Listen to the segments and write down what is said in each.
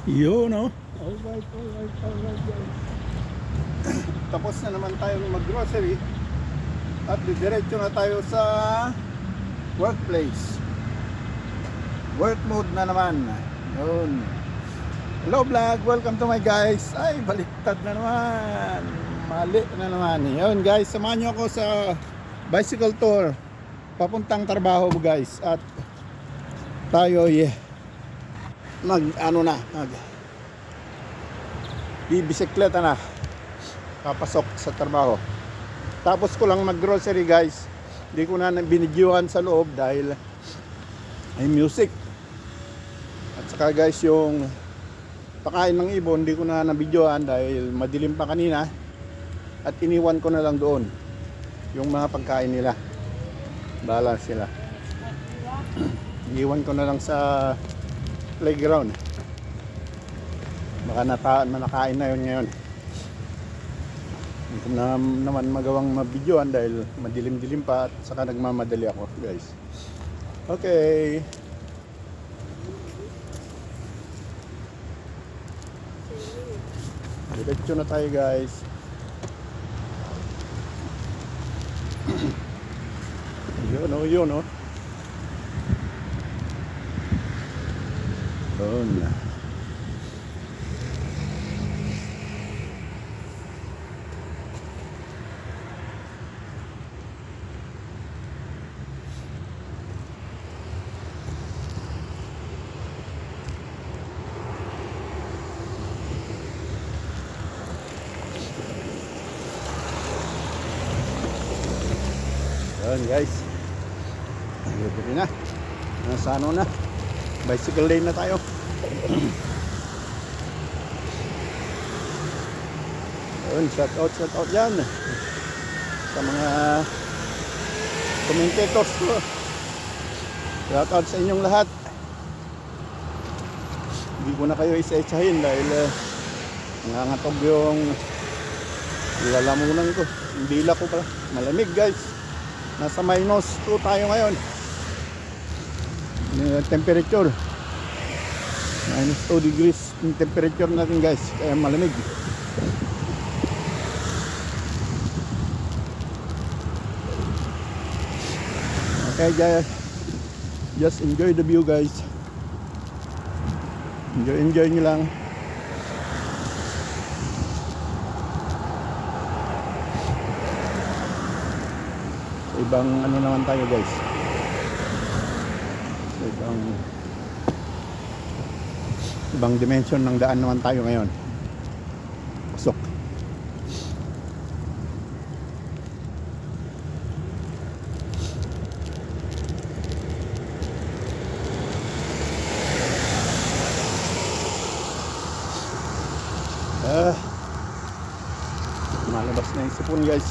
Yun, no? Alright, guys. Tapos na naman tayong mag-grocery at didiretso na tayo sa workplace. Work mode na naman. Yun. Hello vlog, welcome to my guys. Ay, baliktad na naman. Mali na naman. Yun guys, samahan nyo ako sa bicycle tour papuntang trabaho guys. At tayo mag bibisikleta na papasok sa trabaho. Tapos ko lang mag grocery guys. Hindi ko na binidyohan sa loob dahil ay music. At saka guys yung pakain ng ibon hindi ko na nabidyohan dahil madilim pa kanina. At iniwan ko na lang doon yung mga pagkain nila. Bahala sila. Iwan ko na lang sa playground. Baka nakain na yun ngayon. Hindi ko na naman magawang mabidyoan dahil madilim-dilim pa at saka nagmamadali ako guys. Okay. Diretso na tayo guys. Yun o, yun o. Doon na. Yun guys. Libre na. Nasa ano na. Bicycle lane na tayo. Yun, shout out yan sa mga commentators ko. Shout out sa inyong lahat. Hindi ko na kayo isa-isahin dahil nangangatog yung lalamunan ko. Yung dila ko pala. Malamig guys. Nasa -2 tayo ngayon. Temperature. -2 degrees yung temperature natin guys. Kaya malamig. Okay guys. Just enjoy the view guys. Enjoy nyo lang. Ibang ano naman tayo guys. Ibang dimension ng daan naman tayo ngayon. Pasok. Malabas na yung sipon guys.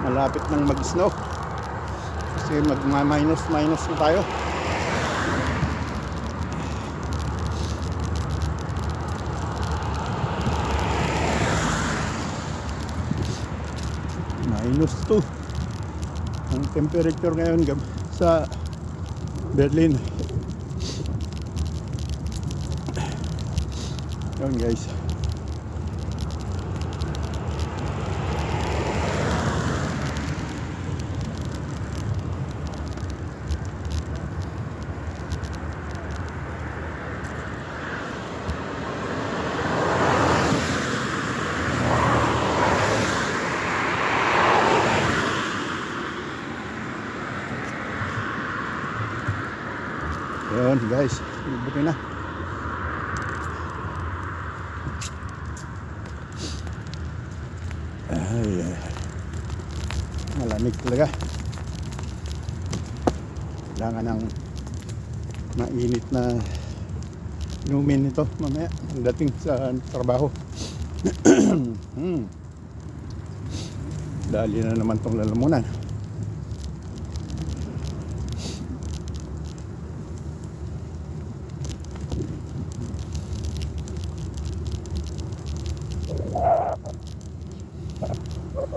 Malapit nang mag-snow kasi magma-minus na tayo. -2 ang temperature ngayon sa Berlin. Yun guys. Yun guys, buti na. Ay, malamig talaga. Kailangan ng mainit na inumin ito mamaya pagdating sa trabaho. Dali na naman tong lalamunan.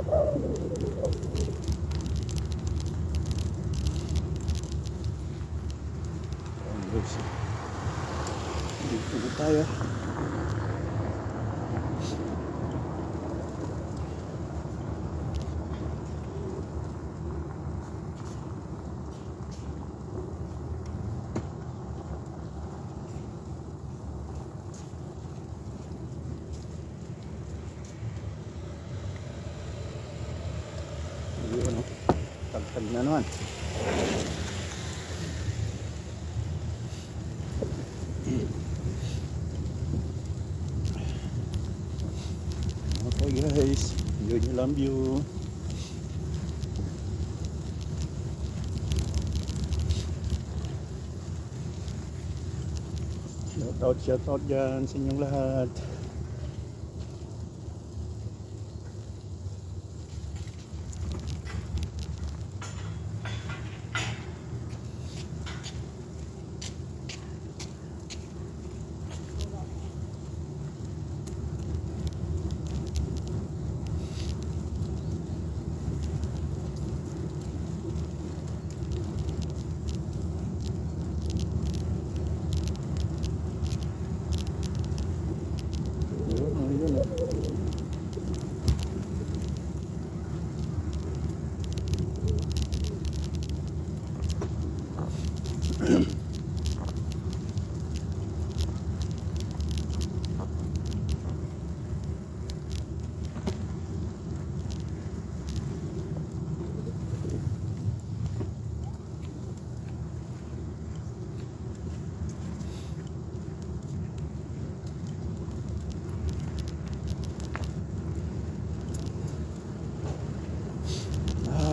Ayan guys. Dito na tayo. Yun, tagtag na naman. Okay guys, yun yung lang view. Shout out dyan sa inyong lahat. Yun.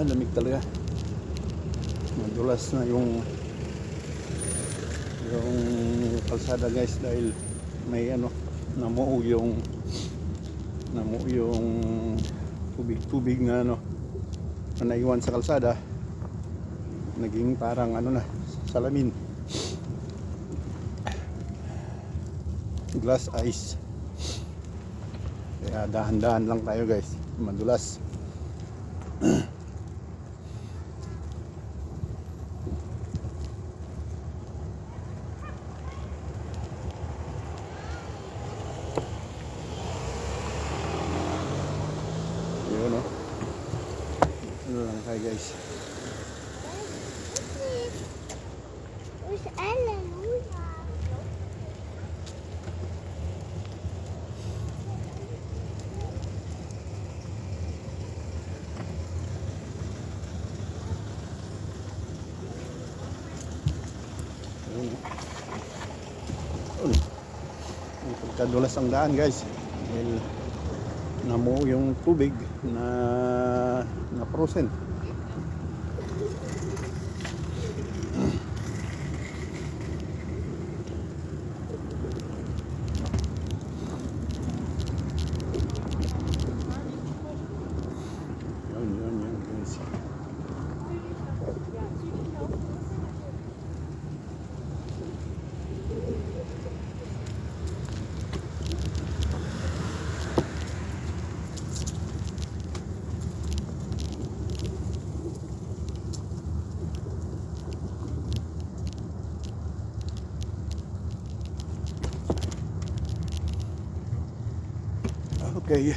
Lamig talaga. Madulas na yung kalsada guys dahil may namuo yung tubig na na naiwan sa kalsada, naging parang salamin, glass ice. Kaya dahan-dahan lang tayo guys, madulas. Yun ano lang tayo guys. Pagkadulas ang daan guys dahil namuo yung tubig na frozen. Yun guys. Okay.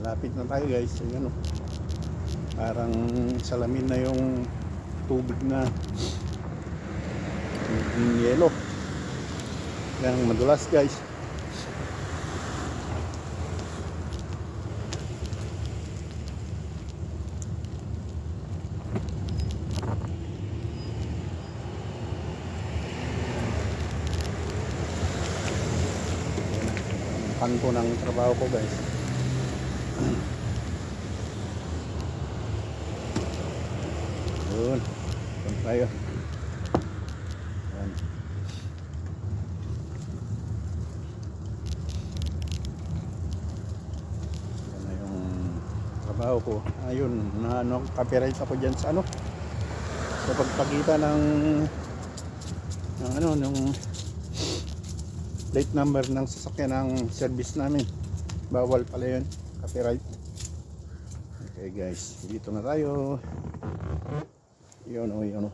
Lapit na tayo guys. Ayan, parang salamin na yung tubig na yung yelo. Yan madulas guys. Kanto ng trabaho ko guys. Yun, punta tayo. Yan. Yan na yung trabaho ko. Ayun, copyright ako dyan sa kapag pakita ng ano, ng plate number ng sasakyan ng service namin, bawal pala yun, copyright. Okay guys, dito na tayo. Yun o, yun o.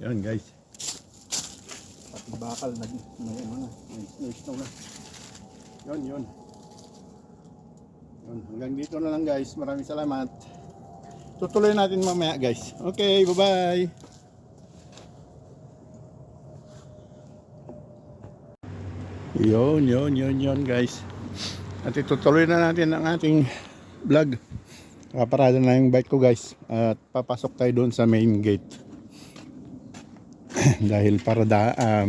Yan guys, pati bakal may ano na, may snow na. Yun. Hanggang dito na lang guys, maraming salamat. Tutuloy natin mamaya guys. Okay, bye bye. Yun guys. At itutuloy na natin ang ating vlog. Nakaparada na yung bike ko guys. At papasok tayo doon sa main gate. Dahil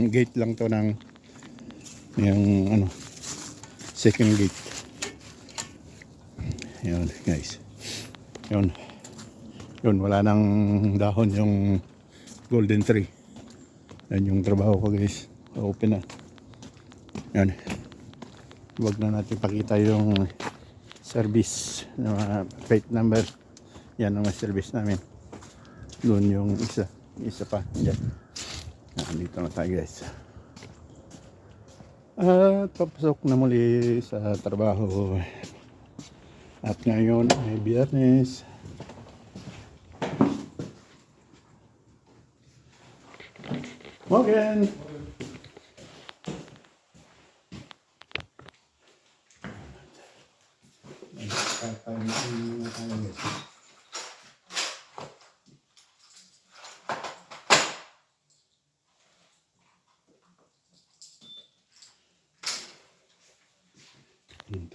gate lang to ng yung ano, second gate. Yun guys. Yun, wala nang dahon yung golden tree. Yan yung trabaho ko guys. Open na. Yan. Huwag na natin pakita yung service na plate number. Yan ang service namin. Doon yung isa pa. Yan. Dito na tayo guys. At papasok na muli sa trabaho. At ngayon ay Biyernes. Morgan!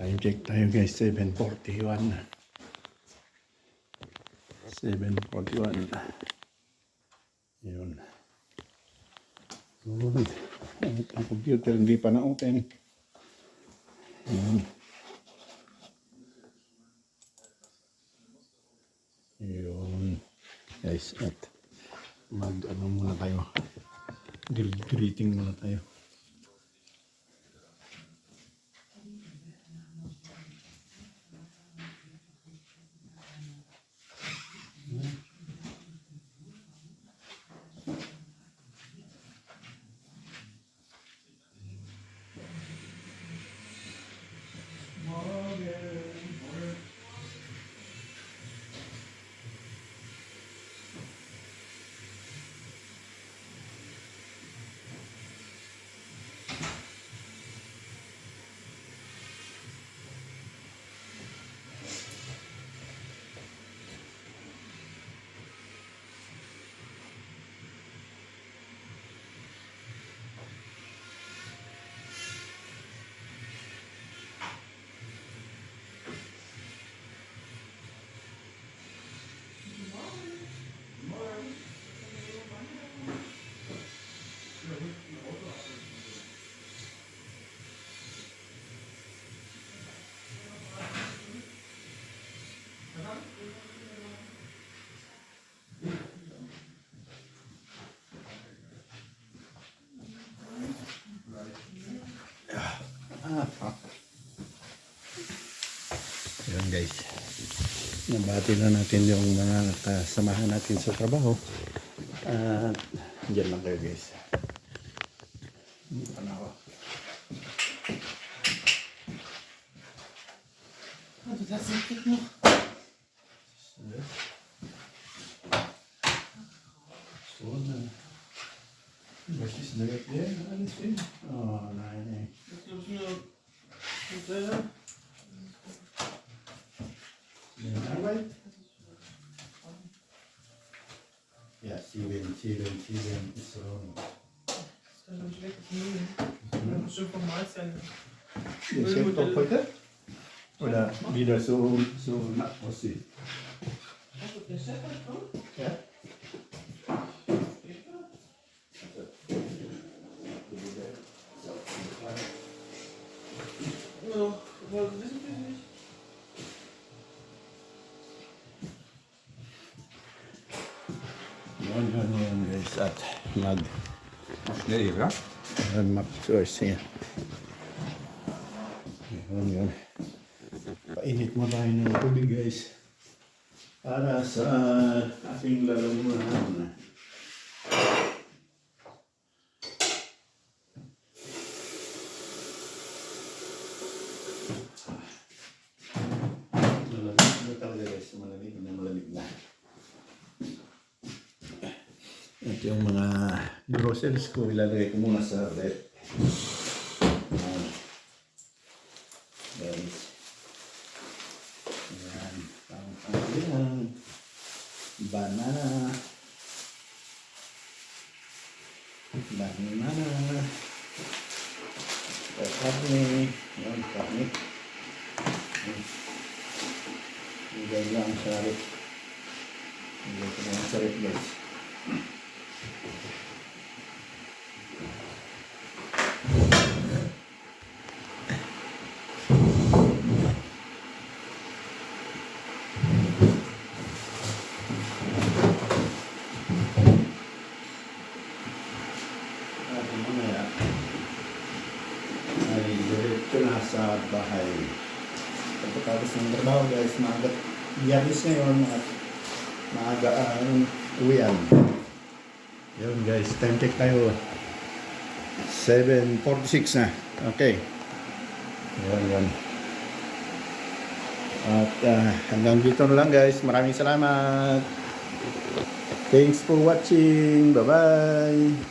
Time check tayo guys, 7:41. 7:41. Yun. Good. Ang computer hindi pa na-open. Yun. Yun. Guys, at mag-ano muna tayo. Greeting muna tayo. Yun guys, nabati na natin yung mga kasamahan natin sa trabaho. At dyan lang kayo guys. Dito na ako. Hadi das sind noch. So, was ist denn der? Alles hin? Oh nein. Jetzt muss ich mir Arbeit? Ja, 7 ist so. das kann ich wirklich nehmen. Schon vom Malz sein. Ist jetzt doch heute? Oder wieder so nackt aussieht? Also der Stefan kommt. Ja. Ja, aber wissen wir nicht. Yun guys, at There you go. Yan, map choice. Yan. Yun. Painit mo tayo ng tubig guys. Para sa ating lalamunan. Malamig na talaga guys. Malamig na. Ito yung mga groceries ko. Ilalagay ko muna sa rep. Guys. Ayan. Ayan. Banana. Karne. Ayan, karne. Ilagay lang sa rep. Ilagay ko lang sa rep guys. Mamaya ay diretso na sa bahay. Pagkatapos ng trabaho guys, maaga biyernes ngayon at maaga ang uwian. Yun guys, time check tayo. 7:46 na. Okay. Yun. At hanggang dito na lang guys. Maraming salamat. Thanks for watching. Bye-bye.